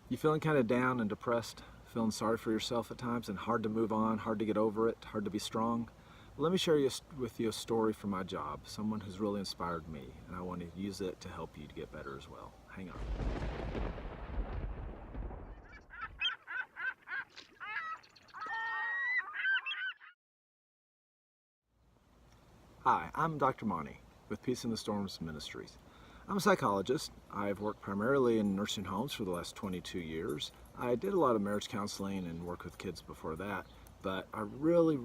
You feeling kind of down and depressed, feeling sorry for yourself at times and hard to move on, hard to get over it, hard to be strong? Well, let me share with you a story from my job, someone who's really inspired me, and I want to use it to help you to get better as well. Hang on. Hi, I'm Dr. Monty with Peace in the Storms Ministries. I'm a psychologist. I've worked primarily in nursing homes for the last 22 years. I did a lot of marriage counseling and worked with kids before that, but I really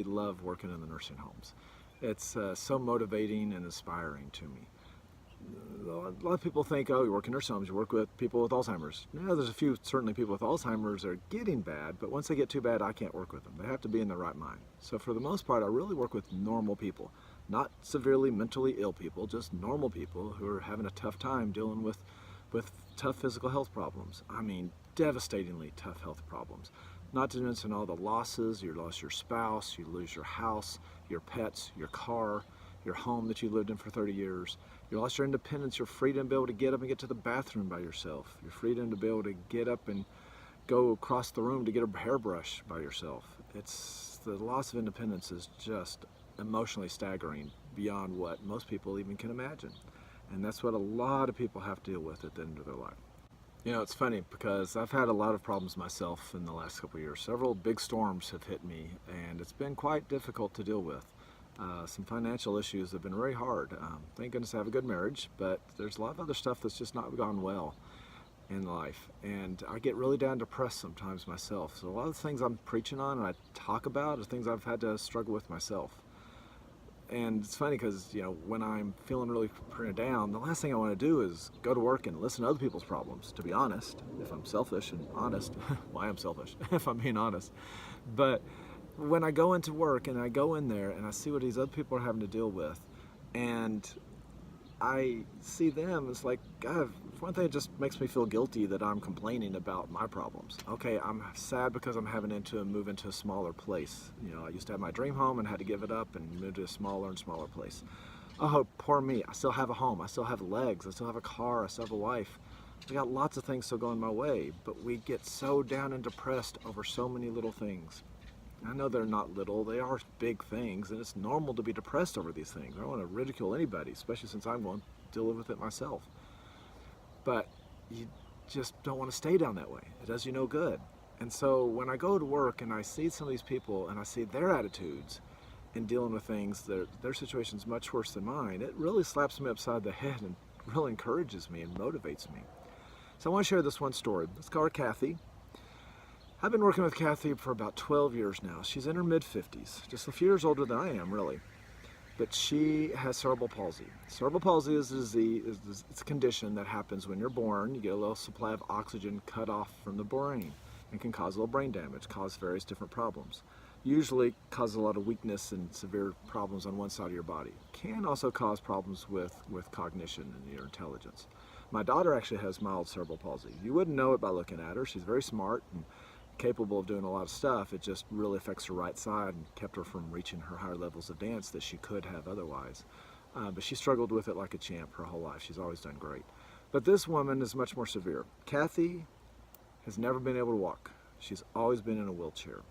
love working in the nursing homes. It's so motivating and inspiring to me. A lot of people think, oh, you work in nursing homes, you work with people with Alzheimer's. Yeah, there's a few, certainly people with Alzheimer's are getting bad, but once they get too bad, I can't work with them. They have to be in their right mind. So for the most part, I really work with normal people, not severely mentally ill people, just normal people who are having a tough time dealing with tough physical health problems. I mean, devastatingly tough health problems. Not to mention all the losses. You lost your spouse, you lose your house, your pets, your car, your home that you lived in for 30 years. You lost your independence, your freedom to be able to get up and get to the bathroom by yourself, your freedom to be able to get up and go across the room to get a hairbrush by yourself. The loss of independence is just emotionally staggering beyond what most people even can imagine. And that's what a lot of people have to deal with at the end of their life. You know, it's funny because I've had a lot of problems myself in the last couple of years. Several big storms have hit me, and it's been quite difficult to deal with. Some financial issues have been very hard. Thank goodness I have a good marriage, but there's a lot of other stuff that's just not gone well in life. And I get really down depressed sometimes myself. So a lot of the things I'm preaching on and I talk about are things I've had to struggle with myself. And it's funny because, you know, when I'm feeling really down, the last thing I want to do is go to work and listen to other people's problems, to be honest, if I'm selfish and honest. Well, I am selfish, if I'm being honest. But when I go into work and I go in there and I see what these other people are having to deal with, and I see them, it's like, God, for one thing, it just makes me feel guilty that I'm complaining about my problems. Okay, I'm sad because I'm having to move into a smaller place. You know, I used to have my dream home and had to give it up and move to a smaller and smaller place. Oh, poor me. I still have a home. I still have legs. I still have a car. I still have a wife. I got lots of things still going my way, but we get so down and depressed over so many little things. I know they're not little, they are big things, and it's normal to be depressed over these things. I don't want to ridicule anybody, especially since I'm going to deal with it myself. But you just don't want to stay down that way. It does you no good. And so when I go to work and I see some of these people and I see their attitudes in dealing with things, their situation's much worse than mine, it really slaps me upside the head and really encourages me and motivates me. So I want to share this one story. Let's call her Kathy. I've been working with Kathy for about 12 years now. She's in her mid-50s, just a few years older than I am, really. But she has cerebral palsy. Cerebral palsy is a disease, it's a condition that happens when you're born. You get a little supply of oxygen cut off from the brain and can cause a little brain damage, cause various different problems. Usually causes a lot of weakness and severe problems on one side of your body. Can also cause problems with cognition and your intelligence. My daughter actually has mild cerebral palsy. You wouldn't know it by looking at her. She's very smart and capable of doing a lot of stuff. It just really affects her right side and kept her from reaching her higher levels of dance that she could have otherwise. But she struggled with it like a champ her whole life. She's always done great. But this woman is much more severe. Kathy has never been able to walk. She's always been in a wheelchair.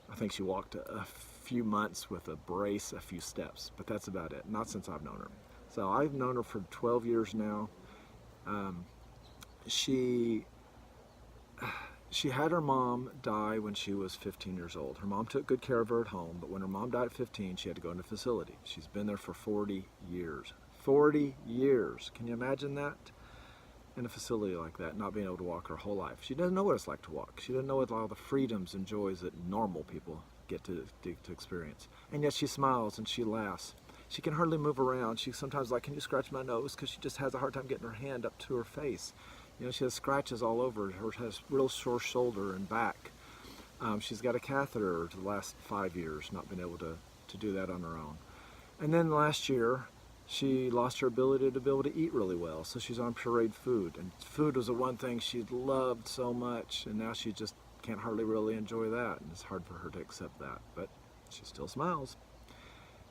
I think she walked a few months with a brace, a few steps, but that's about it. Not since I've known her. So I've known her for 12 years now. She had her mom die when she was 15 years old. Her mom took good care of her at home, but when her mom died at 15, she had to go into a facility. She's been there for 40 years. 40 years. Can you imagine that? In a facility like that, not being able to walk her whole life. She doesn't know what it's like to walk. She doesn't know what all the freedoms and joys that normal people get to experience. And yet she smiles and she laughs. She can hardly move around. She sometimes like, can you scratch my nose? Because she just has a hard time getting her hand up to her face. You know, she has scratches all over. Her has real sore shoulder and back. She's got a catheter the last 5 years, not been able to do that on her own. And then last year, she lost her ability to be able to eat really well, so she's on pureed food. And food was the one thing she loved so much, and now she just can't hardly really enjoy that, and it's hard for her to accept that, but she still smiles.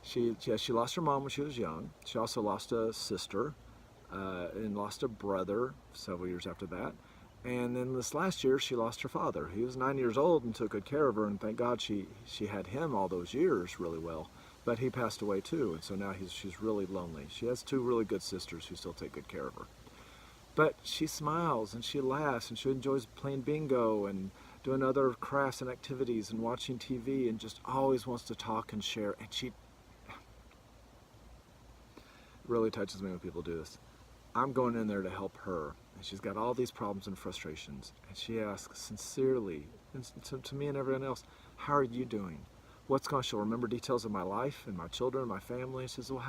She lost her mom when she was young. She also lost a sister and lost a brother several years after that. And then this last year, she lost her father. He was 9 years old and took good care of her, and thank God she had him all those years really well. But he passed away too, and so now she's really lonely. She has two really good sisters who still take good care of her. But she smiles and she laughs and she enjoys playing bingo and doing other crafts and activities and watching TV, and just always wants to talk and share. And she really touches me when people do this. I'm going in there to help her, and she's got all these problems and frustrations, and she asks sincerely, and to me and everyone else, how are you doing? What's going on? She'll remember details of my life and my children and my family. She says, well,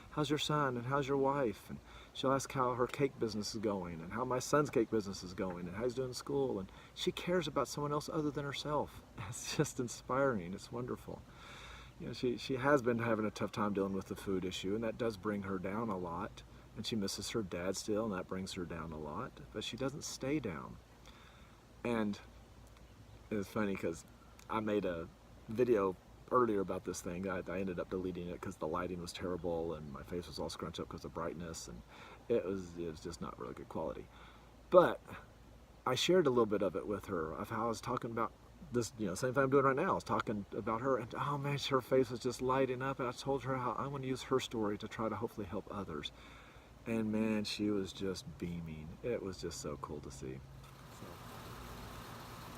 how's your son and how's your wife? And she'll ask how her cake business is going and how my son's cake business is going and how he's doing in school. And she cares about someone else other than herself. It's just inspiring. It's wonderful. You know, she has been having a tough time dealing with the food issue, and that does bring her down a lot. And she misses her dad still, and that brings her down a lot. But she doesn't stay down. And it's funny because I made a video earlier about this thing. I ended up deleting it because the lighting was terrible and my face was all scrunched up because of brightness, and it was just not really good quality. But I shared a little bit of it with her, of how I was talking about this, you know, same thing I'm doing right now. I was talking about her, and oh man, her face was just lighting up, and I told her how I want to use her story to try to hopefully help others. And man, she was just beaming. It was just so cool to see.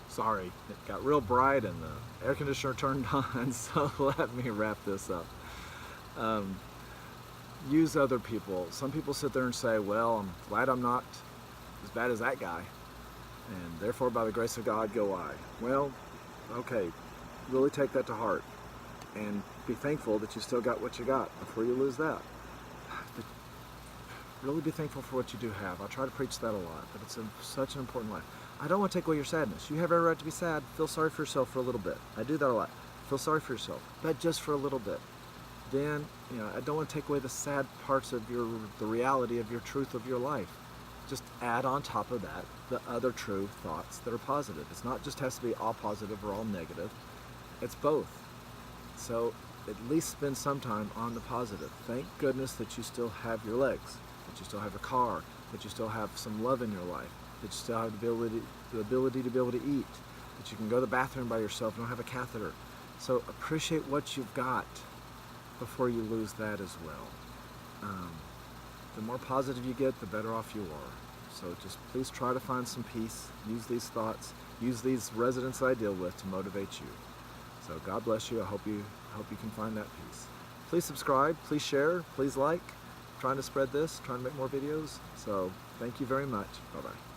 Sorry, it got real bright and the air conditioner turned on, so let me wrap this up. Use other people. Some people sit there and say, well, I'm glad I'm not as bad as that guy, and therefore by the grace of God go I. Well, okay, really take that to heart and be thankful that you still got what you got before you lose that. But really be thankful for what you do have. I try to preach that a lot, but it's such an important life. I don't want to take away your sadness. You have every right to be sad. Feel sorry for yourself for a little bit. I do that a lot. Feel sorry for yourself, but just for a little bit. Then, you know, I don't want to take away the sad parts of the reality of your truth of your life. Just add on top of that the other true thoughts that are positive. It's not just has to be all positive or all negative. It's both. So at least spend some time on the positive. Thank goodness that you still have your legs, that you still have a car, that you still have some love in your life, that you still have the ability to be able to eat, that you can go to the bathroom by yourself and don't have a catheter. So appreciate what you've got before you lose that as well. The more positive you get, the better off you are. So just please try to find some peace. Use these thoughts. Use these residents I deal with to motivate you. So God bless you. I hope you can find that peace. Please subscribe. Please share. Please like. I'm trying to spread this. Trying to make more videos. So thank you very much. Bye-bye.